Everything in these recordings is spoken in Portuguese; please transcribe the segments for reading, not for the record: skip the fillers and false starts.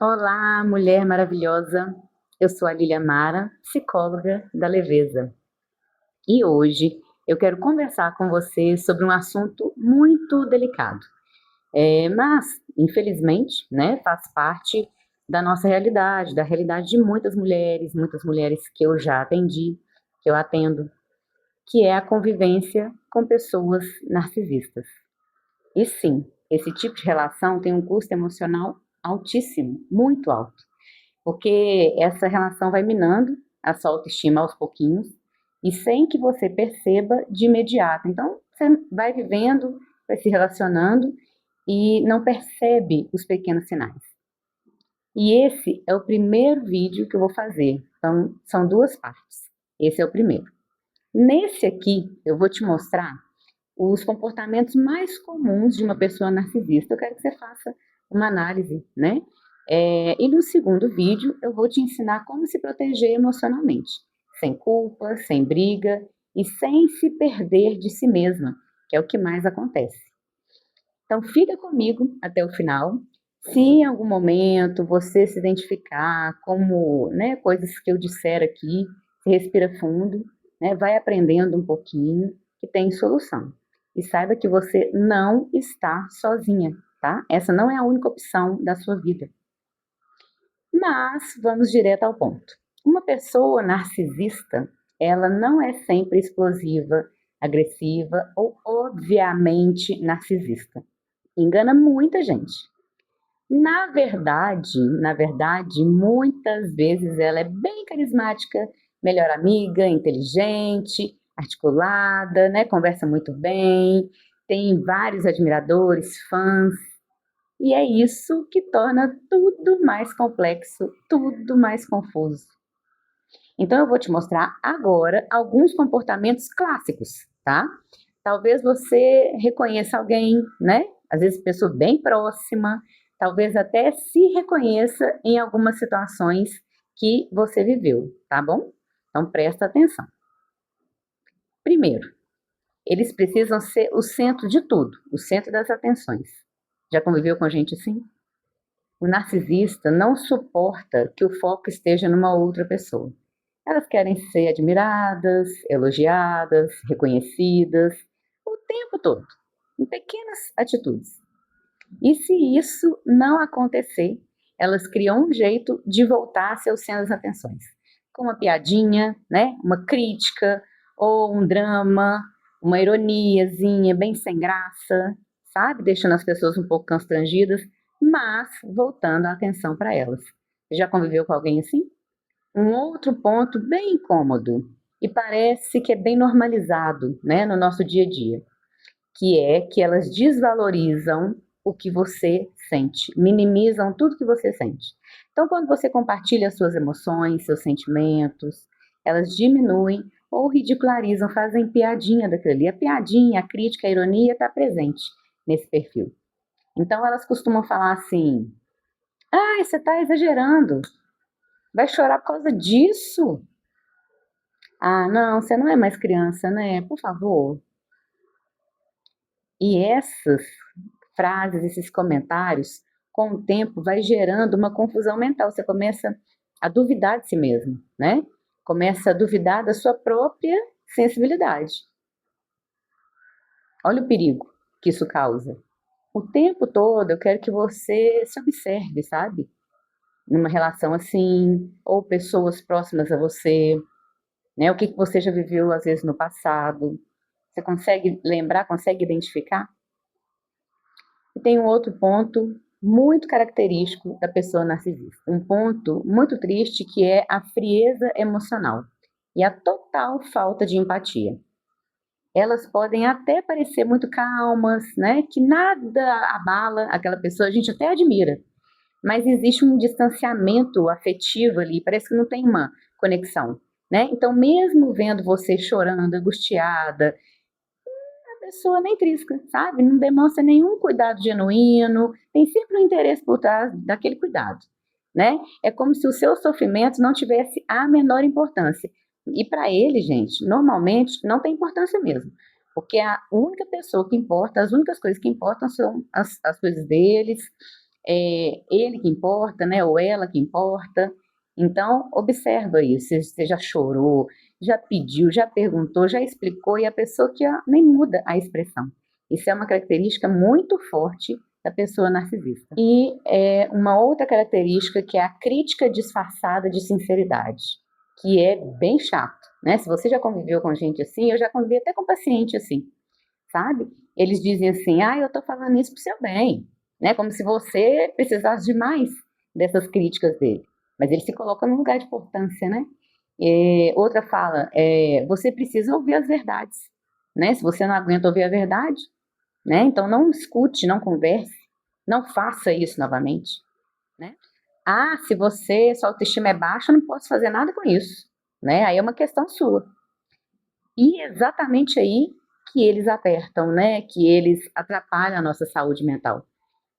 Olá, mulher maravilhosa. Eu sou a Lilia Mara, psicóloga da Leveza. E hoje eu quero conversar com você sobre um assunto muito delicado. Mas, infelizmente, né, faz parte da nossa realidade, da realidade de muitas mulheres que eu já atendi, que eu atendo, que é a convivência com pessoas narcisistas. E sim, esse tipo de relação tem um custo emocional altíssimo, muito alto, porque essa relação vai minando a sua autoestima aos pouquinhos e sem que você perceba de imediato. Então, você vai vivendo, vai se relacionando e não percebe os pequenos sinais. E esse é o primeiro vídeo que eu vou fazer. Então, são duas partes. Esse é o primeiro. Nesse aqui, eu vou te mostrar os comportamentos mais comuns de uma pessoa narcisista. Eu quero que você faça uma análise, né? E no segundo vídeo, eu vou te ensinar como se proteger emocionalmente, sem culpa, sem briga e sem se perder de si mesma, que é o que mais acontece. Então, fica comigo até o final. Se em algum momento você se identificar como, né, coisas que eu disser aqui, se respira fundo, né, vai aprendendo um pouquinho que tem solução. E saiba que você não está sozinha, tá? Essa não é a única opção da sua vida. Mas vamos direto ao ponto. Uma pessoa narcisista, ela não é sempre explosiva, agressiva ou obviamente narcisista. Engana muita gente. Na verdade, muitas vezes ela é bem carismática, melhor amiga, inteligente, articulada, né? Conversa muito bem, tem vários admiradores, fãs, e é isso que torna tudo mais complexo, tudo mais confuso. Então eu vou te mostrar agora alguns comportamentos clássicos, tá? Talvez você reconheça alguém, né? Às vezes pessoa bem próxima, talvez até se reconheça em algumas situações que você viveu, tá bom? Então presta atenção. Primeiro, eles precisam ser o centro de tudo, o centro das atenções. Já conviveu com gente assim? O narcisista não suporta que o foco esteja numa outra pessoa. Elas querem ser admiradas, elogiadas, reconhecidas, o tempo todo, em pequenas atitudes. E se isso não acontecer, elas criam um jeito de voltar a ser o centro das atenções. Com uma piadinha, né? Uma crítica, ou um drama, uma ironiazinha bem sem graça, sabe? Deixando as pessoas um pouco constrangidas, mas voltando a atenção para elas. Já conviveu com alguém assim? Um outro ponto bem incômodo, e parece que é bem normalizado, né, no nosso dia a dia, que é que elas desvalorizam o que você sente, minimizam tudo que você sente. Então, quando você compartilha suas emoções, seus sentimentos, elas diminuem ou ridicularizam, fazem piadinha daquilo ali. A piadinha, a crítica, a ironia está presente nesse perfil. Então, elas costumam falar assim: ah, você está exagerando, vai chorar por causa disso? Ah, não, você não é mais criança, né? Por favor. E essas frases, esses comentários, com o tempo, vai gerando uma confusão mental. Você começa a duvidar de si mesmo, né? Começa a duvidar da sua própria sensibilidade. Olha o perigo que isso causa. O tempo todo eu quero que você se observe, sabe? Numa relação assim, ou pessoas próximas a você, né? O que você já viveu, às vezes, no passado. Você consegue lembrar, consegue identificar? E tem um outro ponto muito característico da pessoa narcisista. Um ponto muito triste que é a frieza emocional e a total falta de empatia. Elas podem até parecer muito calmas, né? Que nada abala aquela pessoa, a gente até admira. Mas existe um distanciamento afetivo ali, parece que não tem uma conexão, né? Então, mesmo vendo você chorando, angustiada, a pessoa nem trisca, sabe? Não demonstra nenhum cuidado genuíno, tem sempre um interesse por trás daquele cuidado, né? É como se o seu sofrimento não tivesse a menor importância. E para ele, gente, normalmente não tem importância mesmo, porque a única pessoa que importa, as únicas coisas que importam são as coisas deles, é ele que importa, né, ou ela que importa. Então, observa isso, você já chorou, já pediu, já perguntou, já explicou, e a pessoa que nem muda a expressão. Isso é uma característica muito forte da pessoa narcisista. E uma outra característica que é a crítica disfarçada de sinceridade, que é bem chato, né? Se você já conviveu com gente assim, eu já convivi até com paciente assim, sabe? Eles dizem assim, eu tô falando isso pro seu bem, né? Como se você precisasse de mais dessas críticas dele. Mas ele se coloca num lugar de importância, né? Outra fala, você precisa ouvir as verdades, né? Se você não aguenta ouvir a verdade, né? Então não escute, não converse, não faça isso novamente, né? Se sua autoestima é baixa, eu não posso fazer nada com isso, né? Aí é uma questão sua. E exatamente aí que eles apertam, né? Que eles atrapalham a nossa saúde mental.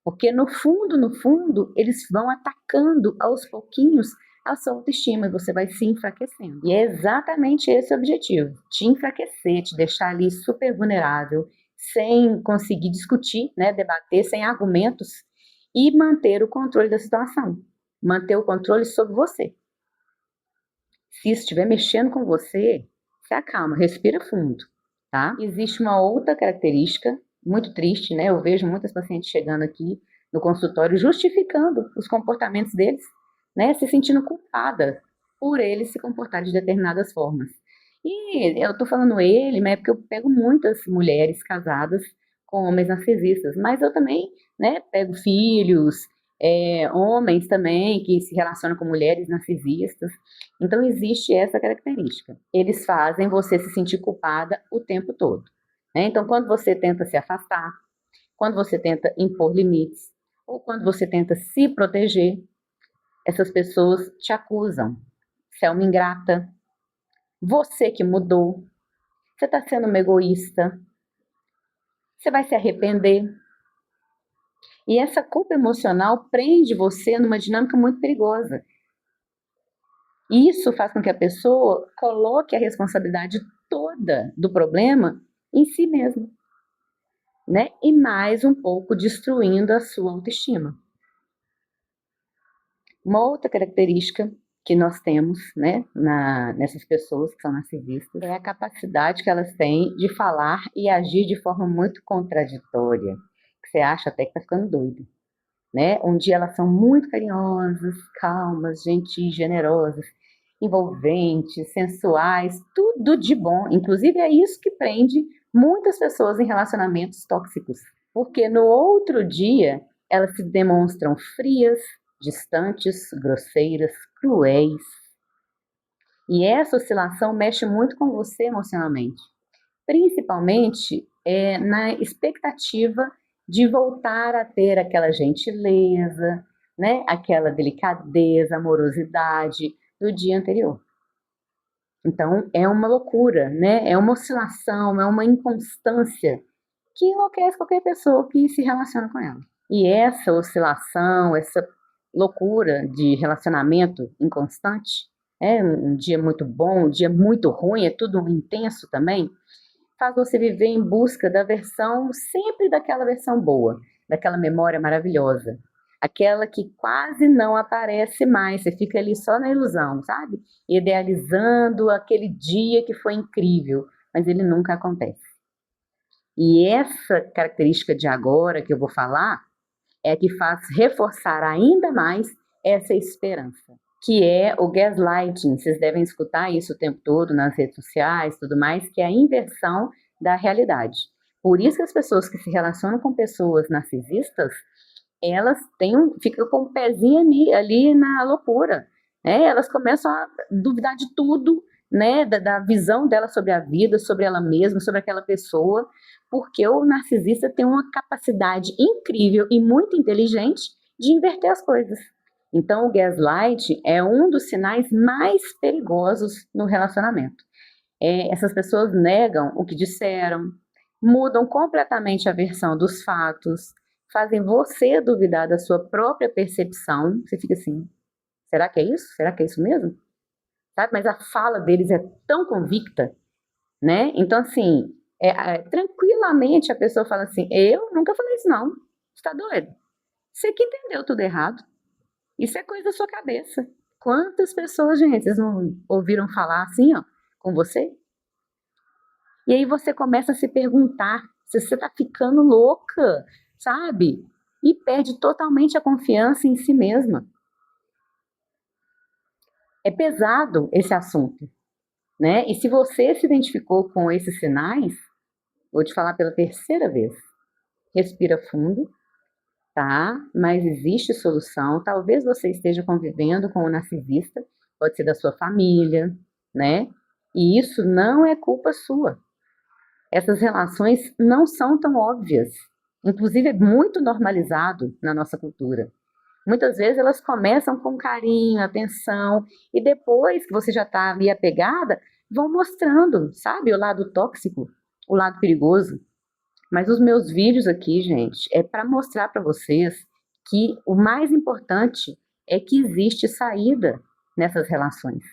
Porque no fundo, eles vão atacando aos pouquinhos a sua autoestima e você vai se enfraquecendo. E é exatamente esse o objetivo: te enfraquecer, te deixar ali super vulnerável, sem conseguir discutir, né, debater, sem argumentos, e manter o controle da situação, manter o controle sobre você. Se isso estiver mexendo com você, se acalma, respira fundo, tá? Existe uma outra característica muito triste, né? Eu vejo muitas pacientes chegando aqui no consultório justificando os comportamentos deles, né? Se sentindo culpada por eles se comportarem de determinadas formas. E eu tô falando ele, né? Porque eu pego muitas mulheres casadas com homens narcisistas, mas eu também, né? Pego filhos, homens também que se relacionam com mulheres narcisistas. Então, existe essa característica. Eles fazem você se sentir culpada o tempo todo, né? Então, quando você tenta se afastar, quando você tenta impor limites, ou quando você tenta se proteger, essas pessoas te acusam. Você é uma ingrata, você que mudou, você está sendo uma egoísta, você vai se arrepender. E essa culpa emocional prende você numa dinâmica muito perigosa. Isso faz com que a pessoa coloque a responsabilidade toda do problema em si mesma, né? E mais um pouco destruindo a sua autoestima. Uma outra característica que nós temos, né, nessas pessoas que são narcisistas, é a capacidade que elas têm de falar e agir de forma muito contraditória, que você acha até que tá ficando doido, né? Um dia elas são muito carinhosas, calmas, gentis, generosas, envolventes, sensuais, tudo de bom. Inclusive é isso que prende muitas pessoas em relacionamentos tóxicos, porque no outro dia elas se demonstram frias, distantes, grosseiras, cruéis. E essa oscilação mexe muito com você emocionalmente, principalmente na expectativa de voltar a ter aquela gentileza, né, aquela delicadeza, amorosidade do dia anterior. Então, é uma loucura, né? É uma oscilação, é uma inconstância que enlouquece qualquer pessoa que se relaciona com ela. E essa oscilação, essa loucura de relacionamento inconstante, um dia muito bom, um dia muito ruim, é tudo intenso também, faz você viver em busca da versão, sempre daquela versão boa, daquela memória maravilhosa, aquela que quase não aparece mais, você fica ali só na ilusão, sabe? Idealizando aquele dia que foi incrível, mas ele nunca acontece. E essa característica de agora que eu vou falar é a que faz reforçar ainda mais essa esperança, que é o gaslighting. Vocês devem escutar isso o tempo todo nas redes sociais, tudo mais, que é a inversão da realidade. Por isso que as pessoas que se relacionam com pessoas narcisistas, elas ficam com o pezinho ali na loucura, né? Elas começam a duvidar de tudo, né? Da visão dela sobre a vida, sobre ela mesma, sobre aquela pessoa, porque o narcisista tem uma capacidade incrível e muito inteligente de inverter as coisas. Então, o gaslight é um dos sinais mais perigosos no relacionamento. Essas pessoas negam o que disseram, mudam completamente a versão dos fatos, fazem você duvidar da sua própria percepção. Você fica assim, será que é isso? Será que é isso mesmo? Sabe? Mas a fala deles é tão convicta, né? Então, assim, tranquilamente a pessoa fala assim, eu nunca falei isso não, você tá doido? Você que entendeu tudo errado. Isso é coisa da sua cabeça. Quantas pessoas, gente, vocês não ouviram falar assim, ó, com você? E aí você começa a se perguntar se você tá ficando louca, sabe? E perde totalmente a confiança em si mesma. É pesado esse assunto, né? E se você se identificou com esses sinais, vou te falar pela terceira vez. Respira fundo, tá? Mas existe solução. Talvez você esteja convivendo com um narcisista, pode ser da sua família, né? E isso não é culpa sua. Essas relações não são tão óbvias. Inclusive, é muito normalizado na nossa cultura. Muitas vezes elas começam com carinho, atenção, e depois que você já está ali apegada, vão mostrando, sabe, o lado tóxico, o lado perigoso. Mas os meus vídeos aqui, gente, é para mostrar para vocês que o mais importante é que existe saída nessas relações.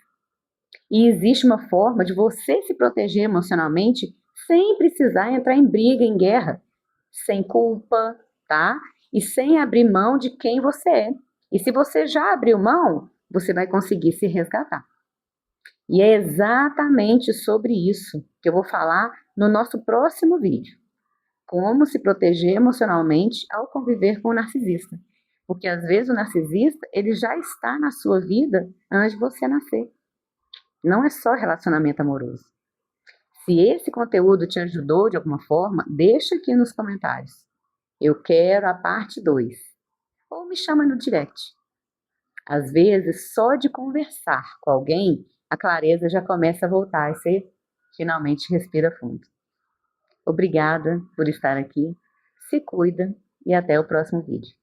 E existe uma forma de você se proteger emocionalmente sem precisar entrar em briga, em guerra, sem culpa, tá? E sem abrir mão de quem você é. E se você já abriu mão, você vai conseguir se resgatar. E é exatamente sobre isso que eu vou falar no nosso próximo vídeo. Como se proteger emocionalmente ao conviver com o narcisista. Porque às vezes o narcisista, ele já está na sua vida antes de você nascer. Não é só relacionamento amoroso. Se esse conteúdo te ajudou de alguma forma, deixa aqui nos comentários. Eu quero a parte 2. Ou me chama no direct. Às vezes, só de conversar com alguém, a clareza já começa a voltar e você finalmente respira fundo. Obrigada por estar aqui. Se cuida e até o próximo vídeo.